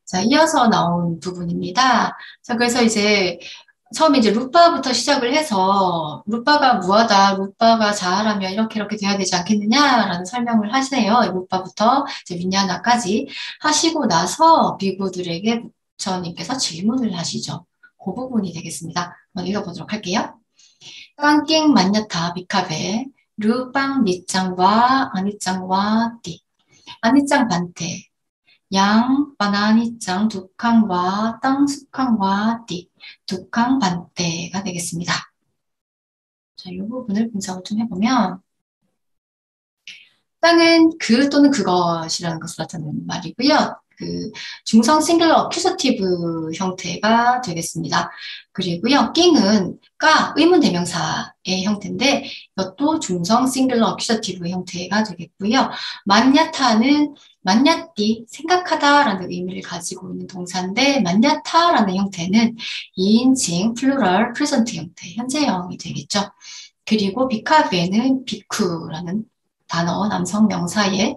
자, 이어서 나온 부분입니다. 자, 그래서 이제 처음에 이제 루빠부터 시작을 해서 루빠가 무하다, 루빠가 자아라면 이렇게 돼야 되지 않겠느냐라는 설명을 하세요. 루빠부터 이제 윈야나까지 하시고 나서 비구들에게 부처님께서 질문을 하시죠. 그 부분이 되겠습니다. 한번 읽어보도록 할게요. 깡깽 만냐타 비카베 르빵 니짱과 아니짱과 띠 아니짱 반테 양, 바나니짱, 두캉과 땅, 숙캉과 띠, 두캉 반대가 되겠습니다. 자, 이 부분을 분석을 좀 해보면, 땅은 그 또는 그것이라는 것을 나타내는 말이고요. 그 중성 싱글러 어큐서티브 형태가 되겠습니다. 그리고요, 낑은 까 의문 대명사의 형태인데 이것도 중성 싱글러 어큐서티브 형태가 되겠고요. 만냐타는 만냐띠 생각하다라는 의미를 가지고 있는 동사인데 만냐타라는 형태는 2인칭 플루럴 프레젠트 형태 현재형이 되겠죠. 그리고 비카베는 비쿠라는 단어 남성 명사의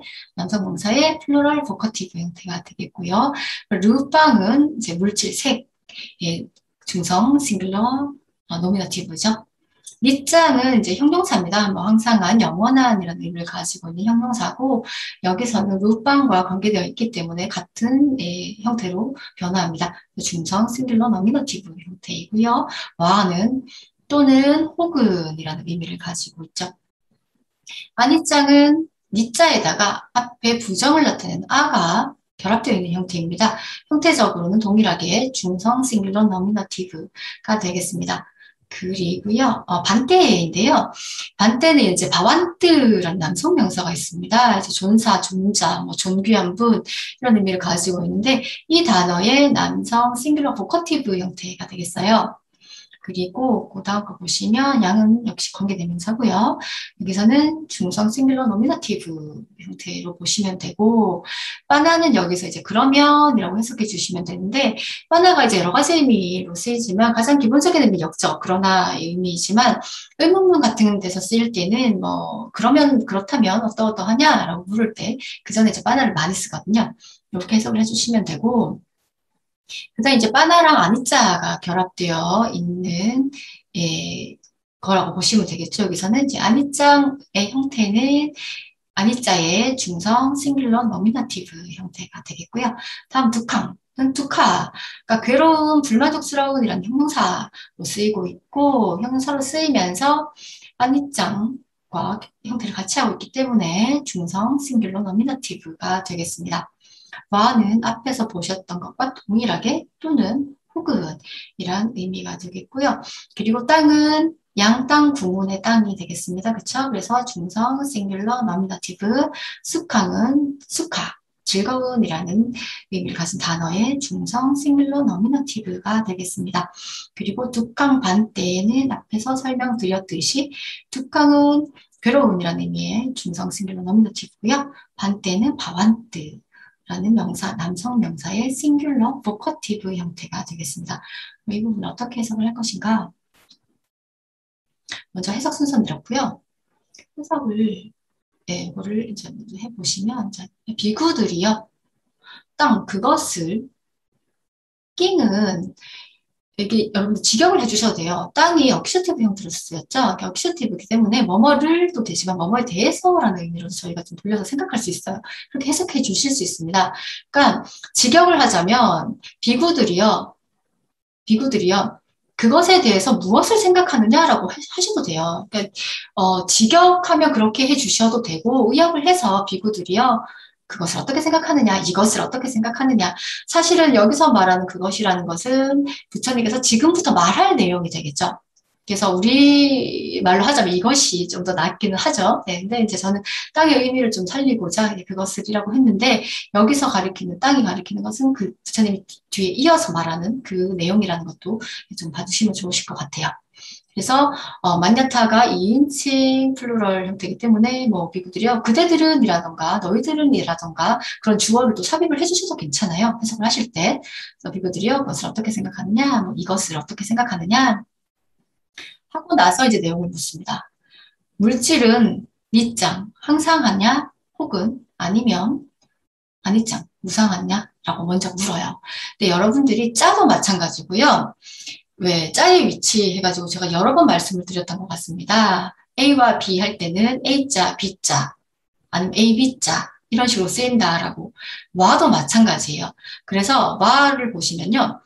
플루럴 보커티브 형태가 되겠고요. 루빵은 이제 물질 색의 중성 싱글러 노미너티브죠. 니짱은 이제 형용사입니다. 뭐 항상한 영원한이라는 의미를 가지고 있는 형용사고 여기서는 루빵과 관계되어 있기 때문에 같은 형태로 변화합니다. 중성 싱글러 노미너티브 형태이고요. 와는 또는 혹은이라는 의미를 가지고 있죠. 아니짱은 니자에다가 앞에 부정을 나타내는 아가 결합되어 있는 형태입니다. 형태적으로는 동일하게 중성 싱귤러 노미너티브가 되겠습니다. 그리고요, 반대인데요. 반대는 이제 바완뜨라는 남성 명사가 있습니다. 이제 존사, 존자, 뭐 존귀한 분 이런 의미를 가지고 있는데 이 단어의 남성 싱귤러 보커티브 형태가 되겠어요. 그리고 그 다음 거 보시면 양은 역시 관계대명사고요. 여기서는 중성 싱글러 노미너티브 형태로 보시면 되고 바나는 여기서 이제 그러면이라고 해석해 주시면 되는데 바나가 이제 여러 가지 의미로 쓰이지만 가장 기본적인 의미 역적 그러나 의미이지만 의문문 같은 데서 쓰일 때는 뭐 그러면 그렇다면 어떠하냐라고 물을 때 그 전에 이제 바나를 많이 쓰거든요. 이렇게 해석을 해주시면 되고 그다음 이제 바나랑 아니자가 결합되어 있는 거라고 보시면 되겠죠. 여기서는 이제 아니짱의 형태는 아니자의 중성 싱글러 노미너티브 형태가 되겠고요. 다음 두캉. 두카, 그러니까 괴로운, 불만족스러운이라는 형용사로 쓰이고 있고 형용사로 쓰이면서 아니짱과 형태를 같이 하고 있기 때문에 중성 싱글러 노미너티브가 되겠습니다. 와는 앞에서 보셨던 것과 동일하게 또는 혹은 이란 의미가 되겠고요. 그리고 땅은 양땅 구문의 땅이 되겠습니다. 그렇죠? 그래서 중성 싱귤러 노미너티브 숙항은 숙하 즐거운이라는 의미를 가진 단어의 중성 싱귤러 노미너티브가 되겠습니다. 그리고 둑강 반대는 앞에서 설명드렸듯이 둑강은 괴로운이라는 의미의 중성 싱귤러 노미너티브고요. 반대는 바완뜨 라는 명사, 남성 명사의 싱귤러 보커티브 형태가 되겠습니다. 이 부분을 어떻게 해석을 할 것인가? 먼저 해석 순서 드렸고요. 해석을 이거를 이제 해보시면 비구들이요. 땅 그것을 낑은 이게 여러분들 직역을 해주셔도 돼요. 땅이 어큐셔티브 형태로 쓰였죠. 어큐셔티브이기 때문에 뭐뭐를 또 되지만 뭐뭐에 대해서라는 의미로 저희가 좀 돌려서 생각할 수 있어요. 그렇게 해석해 주실 수 있습니다. 그러니까 직역을 하자면 비구들이요. 그것에 대해서 무엇을 생각하느냐라고 하셔도 돼요. 그러니까 직역하면 그렇게 해주셔도 되고 의역을 해서 비구들이요. 그것을 어떻게 생각하느냐, 이것을 어떻게 생각하느냐. 사실은 여기서 말하는 그것이라는 것은 부처님께서 지금부터 말할 내용이 되겠죠. 그래서 우리 말로 하자면 이것이 좀 더 낫기는 하죠. 네, 근데 이제 저는 땅의 의미를 좀 살리고자 그것을이라고 했는데 여기서 가리키는 땅이 가리키는 것은 그 부처님이 뒤에 이어서 말하는 그 내용이라는 것도 좀 봐주시면 좋으실 것 같아요. 그래서 만냐타가 2인칭 플루럴 형태이기 때문에 뭐 비구들이요 그대들은이라던가 너희들은이라던가 그런 주어를 또 삽입을 해주셔도 괜찮아요. 해석을 하실 때 그래서 비구들이요 그것을 어떻게 생각하느냐 뭐 이것을 어떻게 생각하느냐 하고 나서 이제 내용을 묻습니다. 물질은 니짱 항상 하냐 혹은 아니면 아니짱 무상하냐? 라고 먼저 물어요. 근데 여러분들이 짜도 마찬가지고요. 왜 짜의 위치 해가지고 제가 여러 번 말씀을 드렸던 것 같습니다. A와 B 할 때는 A자, B자, 아니면 A, B자 이런 식으로 쓰인다라고. 와도 마찬가지예요. 그래서 와를 보시면요.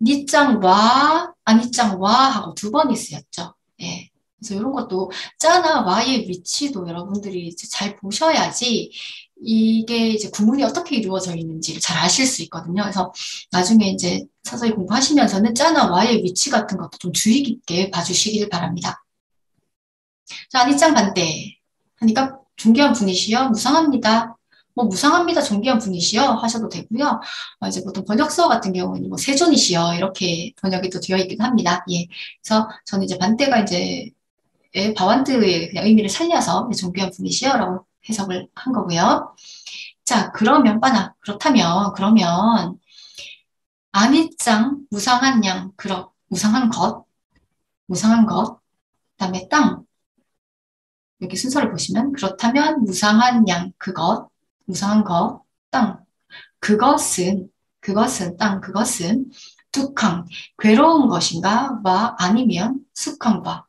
니짱 와, 아니짱 와 하고 두 번이 쓰였죠. 예. 그래서 이런 것도 짜나 와의 위치도 여러분들이 이제 잘 보셔야지 이게 이제 구문이 어떻게 이루어져 있는지를 잘 아실 수 있거든요. 그래서 나중에 이제 서서히 공부하시면서는 짜나 와의 위치 같은 것도 좀 주의 깊게 봐주시길 바랍니다. 자, 아니짱 반대 하니까 존귀한 분이시여 무상합니다. 뭐 무상합니다. 존귀한 분이시여 하셔도 되고요. 이제 보통 번역서 같은 경우는 뭐 세존이시여 이렇게 번역이 또 되어 있기도 합니다. 예. 그래서 저는 이제 반대가 이제 바완트의 그냥 의미를 살려서 존귀한 분이시여라고 해석을 한 거고요. 자, 그러면 그렇다면 그러면 아니짱 무상한 양 무상한 것 그다음에 땅 여기 순서를 보시면 그렇다면 무상한 양 무상한 것 땅 그것은 둑한 괴로운 것인가 와 아니면 숙한과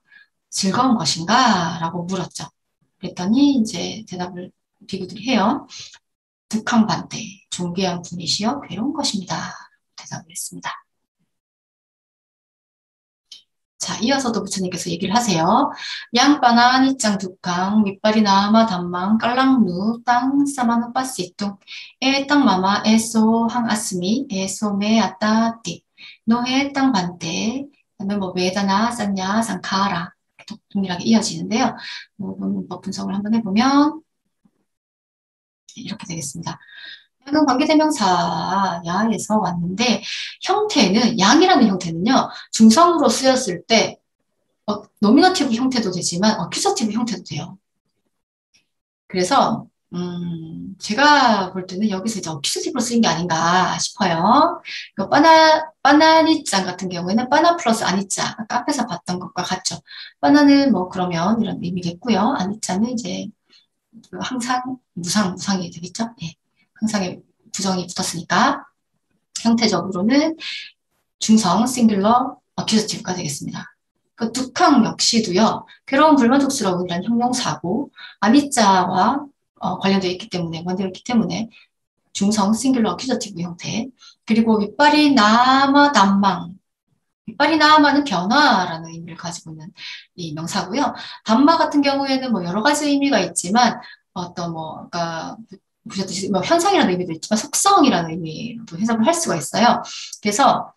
즐거운 것인가 라고 물었죠. 그랬더니 이제 대답을 비구들이 해요. 둑한 반대 존귀한 분이시여 괴로운 것입니다. 대답을 했습니다. 자, 이어서도 부처님께서 얘기를 하세요. 양빠나 니짱 두캉 밑발이 나마 담망 깔랑누 땅 사마누 빠시뚱 에땅 마마 에소 항 아스미 에소 메 아따띠 노해 땅 반대 그다음에 뭐 메다나 쌌냐 상카라 동일하게 이어지는데요. 문법 분석을 한번 해보면 이렇게 되겠습니다. 양은 관계대명사 야에서 왔는데 형태는 양이라는 형태는요. 중성으로 쓰였을 때 노미너티브 형태도 되지만 어큐저티브 형태도 돼요. 그래서 제가 볼 때는 여기서 이제 어큐저티브로 쓰인 게 아닌가 싶어요. 빠나니짱 같은 경우에는 빠나 플러스 아니짱 아까 앞에서 봤던 것과 같죠. 빠나는 뭐 그러면 이런 의미겠고요. 아니짱은 이제 항상 무상이 되겠죠. 네. 항상의 부정이 붙었으니까 형태적으로는 중성 싱귤러 어큐저티브가 되겠습니다. 그 둑항 역시도요. 괴로운 불만족스러운이란 형용사고 아니자와 관련되어 있기 때문에 원되어 있기 때문에 중성 싱귤러 어큐저티브 형태 그리고 윗발이 나마 단망 윗발이 나마는 변화라는 의미를 가지고 있는 이 명사고요. 단마 같은 경우에는 뭐 여러 가지 의미가 있지만 어떤 뭐 아까 보셨듯이 뭐 현상이라는 의미도 있지만 속성이라는 의미로도 해석을 할 수가 있어요. 그래서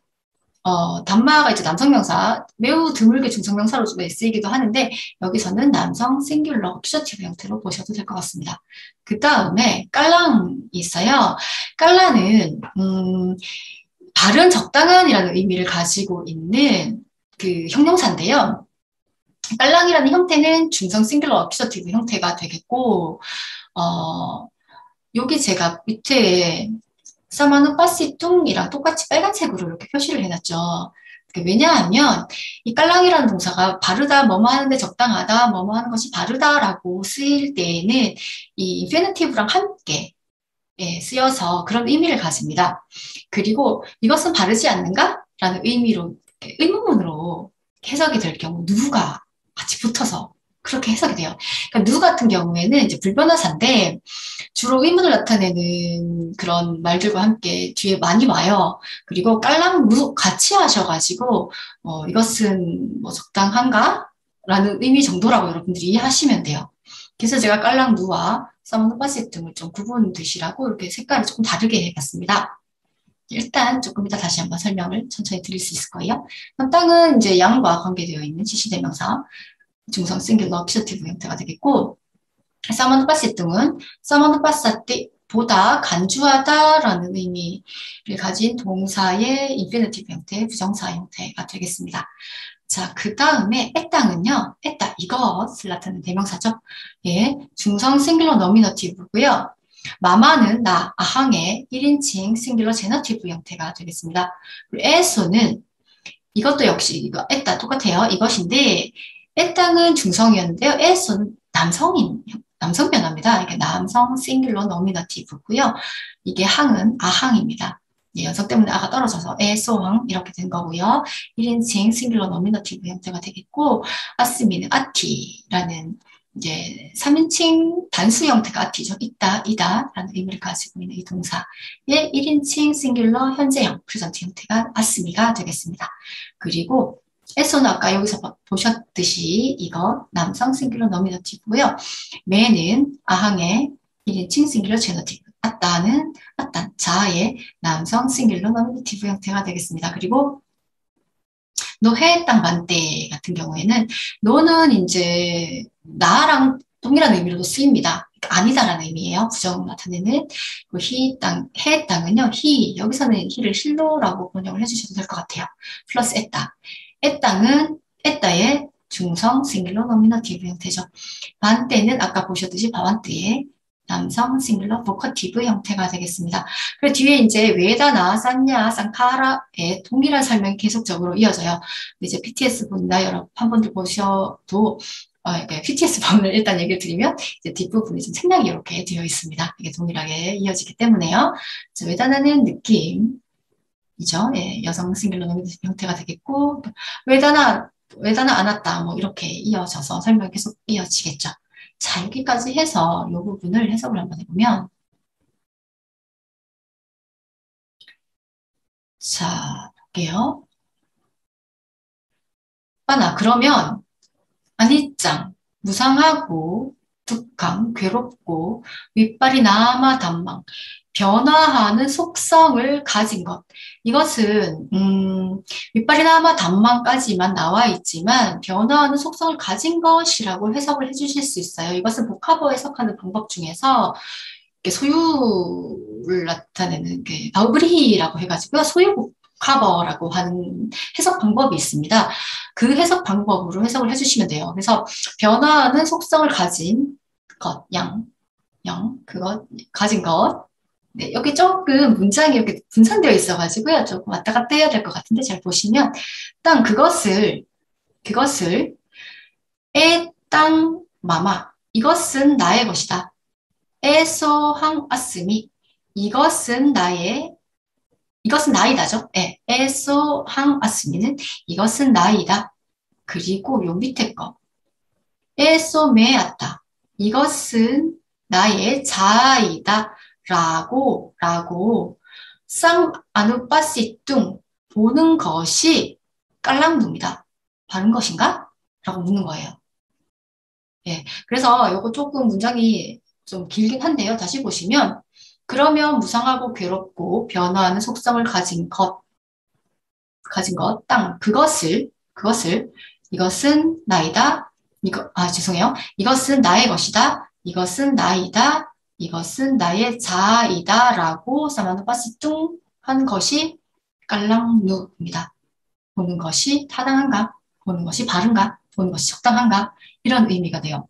단마가 이제 남성명사, 매우 드물게 중성명사로 좀 쓰이기도 하는데, 여기서는 남성 싱귤러 어큐저티브 형태로 보셔도 될 것 같습니다. 그 다음에 깔랑이 있어요. 깔라는, 바른 적당한이라는 의미를 가지고 있는 그 형용사인데요. 깔랑이라는 형태는 중성 싱귤러 어큐저티브 형태가 되겠고, 여기 제가 밑에 사마누 빠시뚱이랑 똑같이 빨간색으로 이렇게 표시를 해놨죠. 왜냐하면 이 깔랑이라는 동사가 바르다, 뭐뭐 하는데 적당하다, 뭐뭐 하는 것이 바르다라고 쓰일 때에는 이 인피니티브랑 함께 쓰여서 그런 의미를 가집니다. 그리고 이것은 바르지 않는가? 라는 의미로 의문문으로 해석이 될 경우 누가 같이 붙어서 그렇게 해석이 돼요. 그러니까 누 같은 경우에는 이제 불변호사인데 주로 의문을 나타내는 그런 말들과 함께 뒤에 많이 와요. 그리고 깔랑무 같이 하셔가지고 이것은 뭐 적당한가? 라는 의미 정도라고 여러분들이 이해하시면 돼요. 그래서 제가 깔랑무와 사모노바시 등을 좀 구분드시라고 이렇게 색깔을 조금 다르게 해봤습니다. 일단 조금 이따 다시 한번 설명을 천천히 드릴 수 있을 거예요. 그럼 땅은 이제 양과 관계되어 있는 지시대명사 중성 싱귤러 어큐저티브 형태가 되겠고 사모노바시 등은 사모노바사띠 보다 간주하다라는 의미를 가진 동사의 인피니티브 형태, 부정사 형태가 되겠습니다. 자, 그 다음에 에땅은요, 에따, 이것을 나타내는 대명사죠. 예, 중성 싱귤러 노미너티브고요. 마마는 나, 아항의 1인칭 싱귤러 제너티브 형태가 되겠습니다. 그리고 에소는 이것도 역시 이거 에따 똑같아요. 이것인데 에땅은 중성이었는데요. 에소는 남성 변화입니다. 이게 남성 싱귤러 노미너티브고요. 이게 항은 아항입니다. 예, 연성 때문에 아가 떨어져서 애소항 이렇게 된 거고요. 1인칭 싱귤러 노미너티브 형태가 되겠고 아스미는 아티라는 이제 3인칭 단수 형태가 아티죠. 있다, 이다 라는 의미를 가지고 있는 이 동사의 1인칭 싱귤러 현재형 프레젠트 형태가 아스미가 되겠습니다. 그리고 에소는 아까 여기서 보셨듯이 이거 남성 싱귤러 노미너티브고요. 매는 아항의 1인칭 싱귤러 제너티브, 아따는 아딴 자아의 남성 싱귤러 노미너티브 형태가 되겠습니다. 그리고 노해 땅 반대 같은 경우에는 노는 이제 나랑 동일한 의미로도 쓰입니다. 그러니까 아니다라는 의미예요. 부정을 나타내는 히 땅, 해 땅은요. 히 여기서는 히를 실로라고 번역을 해주셔도 될 것 같아요. 플러스 에 땅. 에 땅은 에따의 중성 싱귤러 노미너티브 형태죠. 반대는 아까 보셨듯이 바완뜨의 남성 싱글러 보커티브 형태가 되겠습니다. 그리고 뒤에 이제 웨다나 산냐 산카라의 동일한 설명이 계속적으로 이어져요. 이제 PTS 본이나 여러 판본들 보셔도 PTS 본을 일단 얘기를 드리면 이제 뒷부분이 좀 생략이 이렇게 되어 있습니다. 이게 동일하게 이어지기 때문에요. 웨다나는 느낌이죠. 예, 여성 싱글러 형태가 되겠고 웨다나 안 왔다 뭐 이렇게 이어져서 설명이 계속 이어지겠죠. 자, 여기까지 해서 이 부분을 해석을 한번 해보면, 자, 볼게요. 그러면, 안이짱, 무상하고, 득함, 괴롭고, 윗발이 남아 단망, 변화하는 속성을 가진 것. 이것은, 윗발이 남아 단망까지만 나와 있지만, 변화하는 속성을 가진 것이라고 해석을 해주실 수 있어요. 이것은 복합어 해석하는 방법 중에서, 소유를 나타내는 게 바우브리히라고 해가지고요. 소유 복합어라고 하는 해석 방법이 있습니다. 그 해석 방법으로 해석을 해주시면 돼요. 그래서 변화하는 속성을 가진 것, 그것, 가진 것. 네, 여기 조금 문장이 이렇게 분산되어 있어가지고요. 조금 왔다 갔다 해야 될 것 같은데 잘 보시면, 일단 그것을, 마마. 이것은 나의 것이다. 에소항 아스미. 이것은 나이다죠. 예, 에소항 아스미는 이것은 나이다. 그리고 요 밑에 거. 에소메았다. 이것은 나의 자아이다. 라고, 쌍 아누빠시뚱, 보는 것이 깔랑둥이다. 바른 것인가? 라고 묻는 거예요. 예, 그래서 요거 조금 문장이 좀 길긴 한데요. 다시 보시면, 그러면 무상하고 괴롭고 변화하는 속성을 가진 것, 이것은 나이다. 죄송해요. 이것은 나의 것이다. 이것은 나이다. 이것은 나의 자아이다. 라고 사마노파시 뚱한 것이 깔랑누입니다. 보는 것이 타당한가? 보는 것이 바른가? 보는 것이 적당한가? 이런 의미가 돼요.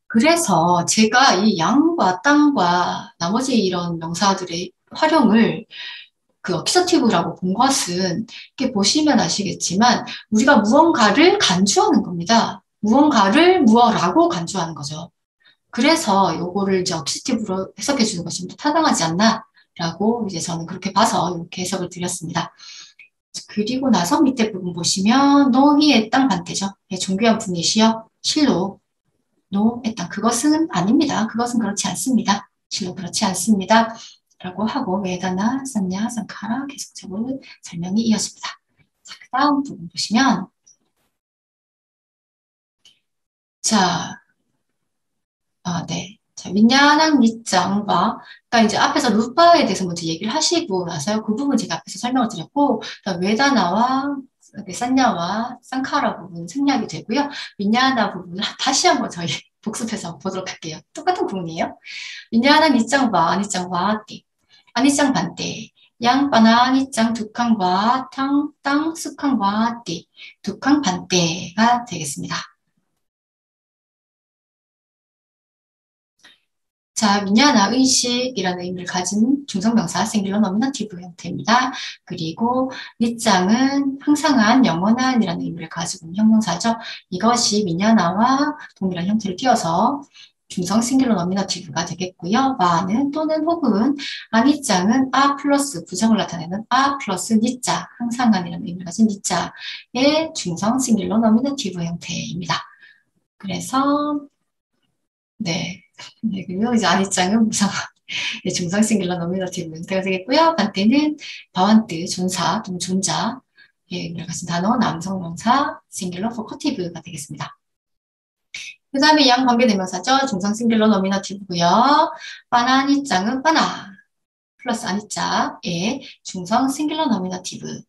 그래서 제가 이 양과 땅과 나머지 이런 명사들의 활용을 그 어키서티브라고 본 것은 이렇게 보시면 아시겠지만 우리가 무언가를 간주하는 겁니다. 무언가를 무어라고 간주하는 거죠. 그래서 요거를 이제 어키서티브로 해석해 주는 것이 좀 더 타당하지 않나라고 이제 저는 그렇게 봐서 이렇게 해석을 드렸습니다. 그리고 나서 밑에 부분 보시면 노희의 땅 반대죠. 네, 존귀한 분이시여 실로 노의 땅 그것은 아닙니다. 그것은 그렇지 않습니다. 실로 그렇지 않습니다. 라고 하고 웨다나 산냐 산카라 계속적으로 설명이 이어집니다. 자, 그 다음 부분 보시면 자, 네. 자, 민야낭 밑장과, 그러니까 이제 앞에서 루파에 대해서 먼저 얘기를 하시고 나서요. 그 부분 제가 앞에서 설명을 드렸고, 웨다나와 산냐와 산카라 부분 생략이 되고요. 민야나 부분을 다시 한번 저희 복습해서 보도록 할게요. 똑같은 부분이에요. 민야나 밑장과 아니짱과 띠, 아니짱 반대, 양바나 아니짱 두캉과 땅 쑥캉과 띠, 두캉 반대가 되겠습니다. 자, 미냐나 의식이라는 의미를 가진 중성명사 싱귤러 노미너티브 형태입니다. 그리고 밑장은 항상한, 영원한이라는 의미를 가지고 있는 형용사죠. 이것이 미냐나와 동일한 형태를 띄어서 중성 싱귤러 노미너티브가 되겠고요. 마는 또는 혹은 아니짱은 아 플러스 부정을 나타내는 아 플러스 니자 항상간이라는 의미를 가진 니자의 중성 싱귤러 노미너티브 형태입니다. 그래서 네, 네 그리고 이제 아니짱은 무상 네, 중성 싱귤러 노미너티브 형태가 되겠고요. 반대는 바완트 존사 또는 존자 의 의미를 가진 단어 남성 명사 싱귤러 포커티브가 되겠습니다. 그 다음에 양 관계대명사죠. 중성 싱귤러 노미너티브고요. 빠나니짱은 빠나 플러스 아니짱의 중성 싱귤러 노미너티브.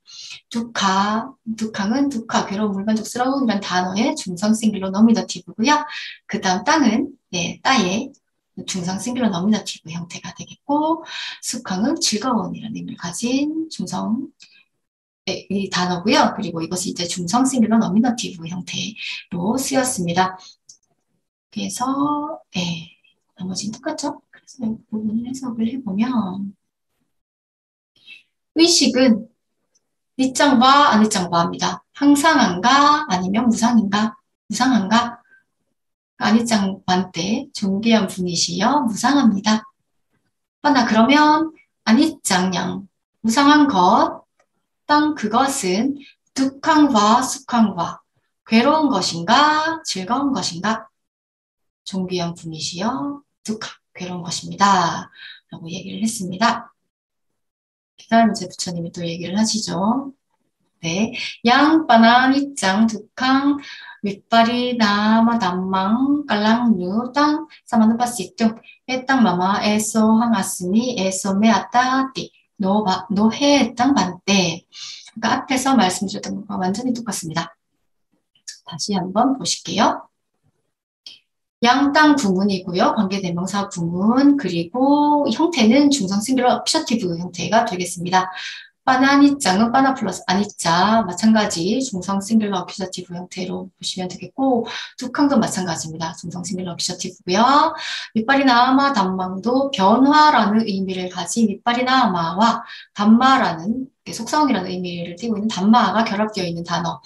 두캉은 두카 괴로운 물만족스러운이란 단어의 중성 싱귤러 노미너티브고요. 그 다음 땅은 따의 중성 싱귤러 노미너티브 형태가 되겠고 숙항은 즐거운이라는 의미를 가진 중성 이 단어고요. 그리고 이것이 이제 중성 싱귤러 노미너티브 형태로 쓰였습니다. 그래서 나머지는 똑같죠? 그래서 이 부분을 해석을 해보면 의식은 니짱과 아니짱과입니다. 항상한가 아니면 무상인가? 무상한가? 아니짱 반대 존귀한 분이시여 무상합니다. 하나 그러면 아니짱양 무상한 것, 땅 그것은 둑항과 숙항과 괴로운 것인가 즐거운 것인가? 존귀한 분이시여 둑항 괴로운 것입니다. 라고 얘기를 했습니다. 그 다음에 이제 부처님이 또 얘기를 하시죠. 네. 양, 바나니, 짱, 두캉, 윗발이, 나마, 담망, 깔랑류, 땅, 사마누바시, 뚱, 에땅, 마마, 에소, 항아스니, 에소, 메아따, 띠, 노해, 땅, 반대. 그러니까 앞에서 말씀 주셨던 것과 완전히 똑같습니다. 다시 한번 보실게요. 양땅 구문이고요. 관계대명사 구문, 그리고 형태는 중성 싱귤러 어피셔티브 형태가 되겠습니다. 빠나니짱은 빠나 플러스 아니짜 마찬가지 중성 싱귤러 어큐자티브 형태로 보시면 되겠고 두캉도 마찬가지입니다. 중성 싱귤러 어큐자티브고요. 밑발이나 아마 단망도 변화라는 의미를 가진 밑발이나 아마와 단마라는 속성이라는 의미를 띠고 있는 단마가 결합되어 있는 단어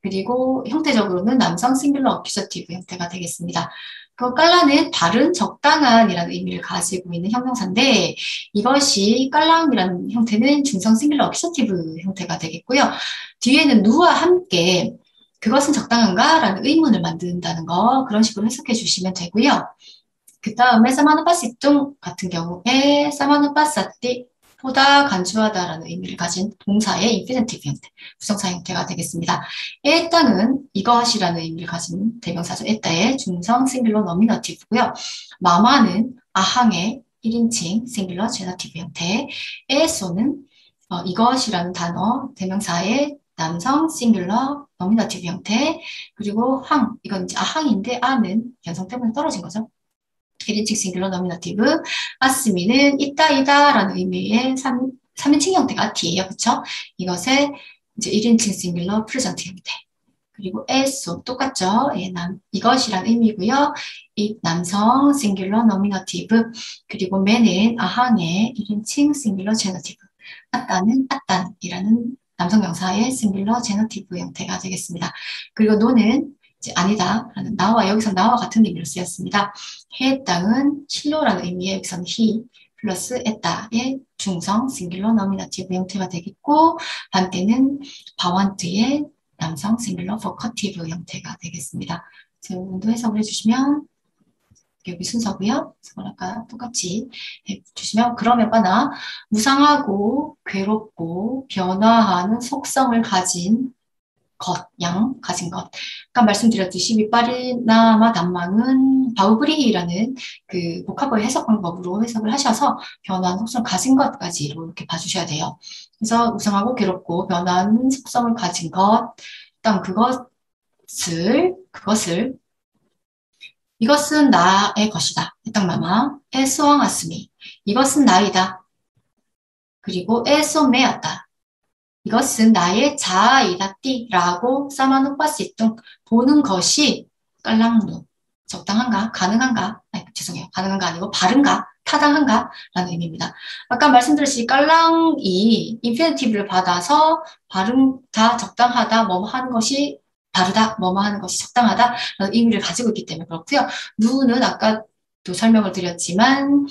그리고 형태적으로는 남성 싱귤러 어큐자티브 형태가 되겠습니다. 그 깔라는 바른, 적당한이라는 의미를 가지고 있는 형용사인데 이것이 깔랑이라는 형태는 중성 싱귤러 어큐서티브 형태가 되겠고요. 뒤에는 누와 함께 그것은 적당한가? 라는 의문을 만든다는 거 그런 식으로 해석해 주시면 되고요. 그 다음에 사마누파시뚱 같은 경우에 사마누파사띠 보다 간주하다라는 의미를 가진 동사의 인피니티브 형태, 부정사 형태가 되겠습니다. 에따는 이것이라는 의미를 가진 대명사죠. 에따의 중성 싱귤러 노미너티브고요. 마마는 아항의 1인칭 싱귤러 제너티브 형태, 에소는 이것이라는 단어 대명사의 남성 싱귤러 노미너티브 형태, 그리고 항, 이건 이제 아항인데 아는 연성 때문에 떨어진 거죠. 1인칭 싱귤러 노미너티브, 아스미는 있다이다라는 의미의 3인칭 형태가 아티예요. 그쵸? 이것의 이제 1인칭 싱귤러 프레젠트 형태. 그리고 에소 똑같죠? 예, 이것이란 의미고요. 이 남성 싱귤러 노미너티브 그리고 매는 아항의 1인칭 싱귤러 제너티브 아따는 아딴이라는 남성 명사의 싱귤러 제너티브 형태가 되겠습니다. 그리고 노는 이제 아니다 라는 나와 여기서 나와 같은 의미로 쓰였습니다. 해 땅은 실로라는 의미의 여기서는 히 플러스 에따의 중성 싱귤러 노미너티브 형태가 되겠고 반대는 바완트의 남성 싱귤러 포커티브 형태가 되겠습니다. 이 부분도 해석을 해주시면 여기 순서고요. 그래서 아까 똑같이 해주시면 그러면 바나 무상하고 괴롭고 변화하는 속성을 가진 가진 것. 아까 말씀드렸듯이 밑발이나마 단망은 바우브리히라는 그 복합어의 해석 방법으로 해석을 하셔서 변화하는 속성을 가진 것까지로 이렇게 봐주셔야 돼요. 그래서 우상하고 괴롭고 변화하는 속성을 가진 것, 일단 그것을 이것은 나의 것이다. 일단 마마 에소왕아스미 이것은 나이다. 그리고 에소메였다. 이것은 나의 자아이다띠라고 사마누빠시뚱 보는 것이 깔랑루 적당한가 가능한가 아니, 죄송해요 가능한가 아니고 바른가 타당한가 라는 의미입니다. 아까 말씀드렸듯이 깔랑이 인피니티브를 받아서 바른다 적당하다 뭐뭐 하는 것이 바르다 뭐뭐 하는 것이 적당하다 라는 의미를 가지고 있기 때문에 그렇고요. 누는 아까 설명을 드렸지만,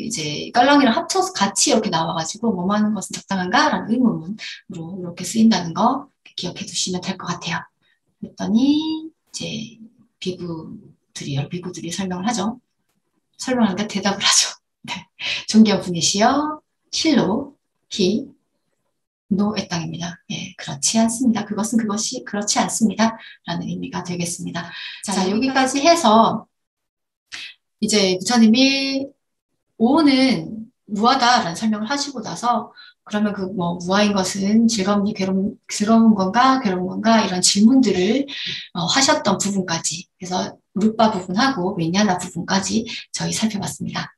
이제, 껄렁이랑 합쳐서 같이 이렇게 나와가지고, 뭐뭐 하는 것은 적당한가? 라는 의문문으로 이렇게 쓰인다는 거 기억해 두시면 될 것 같아요. 그랬더니, 이제, 비구들이 설명을 하죠. 설명하니까 대답을 하죠. 네. 존경 분이시여, 실로, 노의 땅입니다. 예, 그렇지 않습니다. 그것은 그것이 그렇지 않습니다. 라는 의미가 되겠습니다. 자, 여기까지 해서 이제 부처님이 오는 무하다라는 설명을 하시고 나서 그러면 그 뭐 무하인 것은 즐거운 건가 괴로운 건가 이런 질문들을 하셨던 부분까지 그래서 룻바 부분하고 위냐나 부분까지 저희 살펴봤습니다.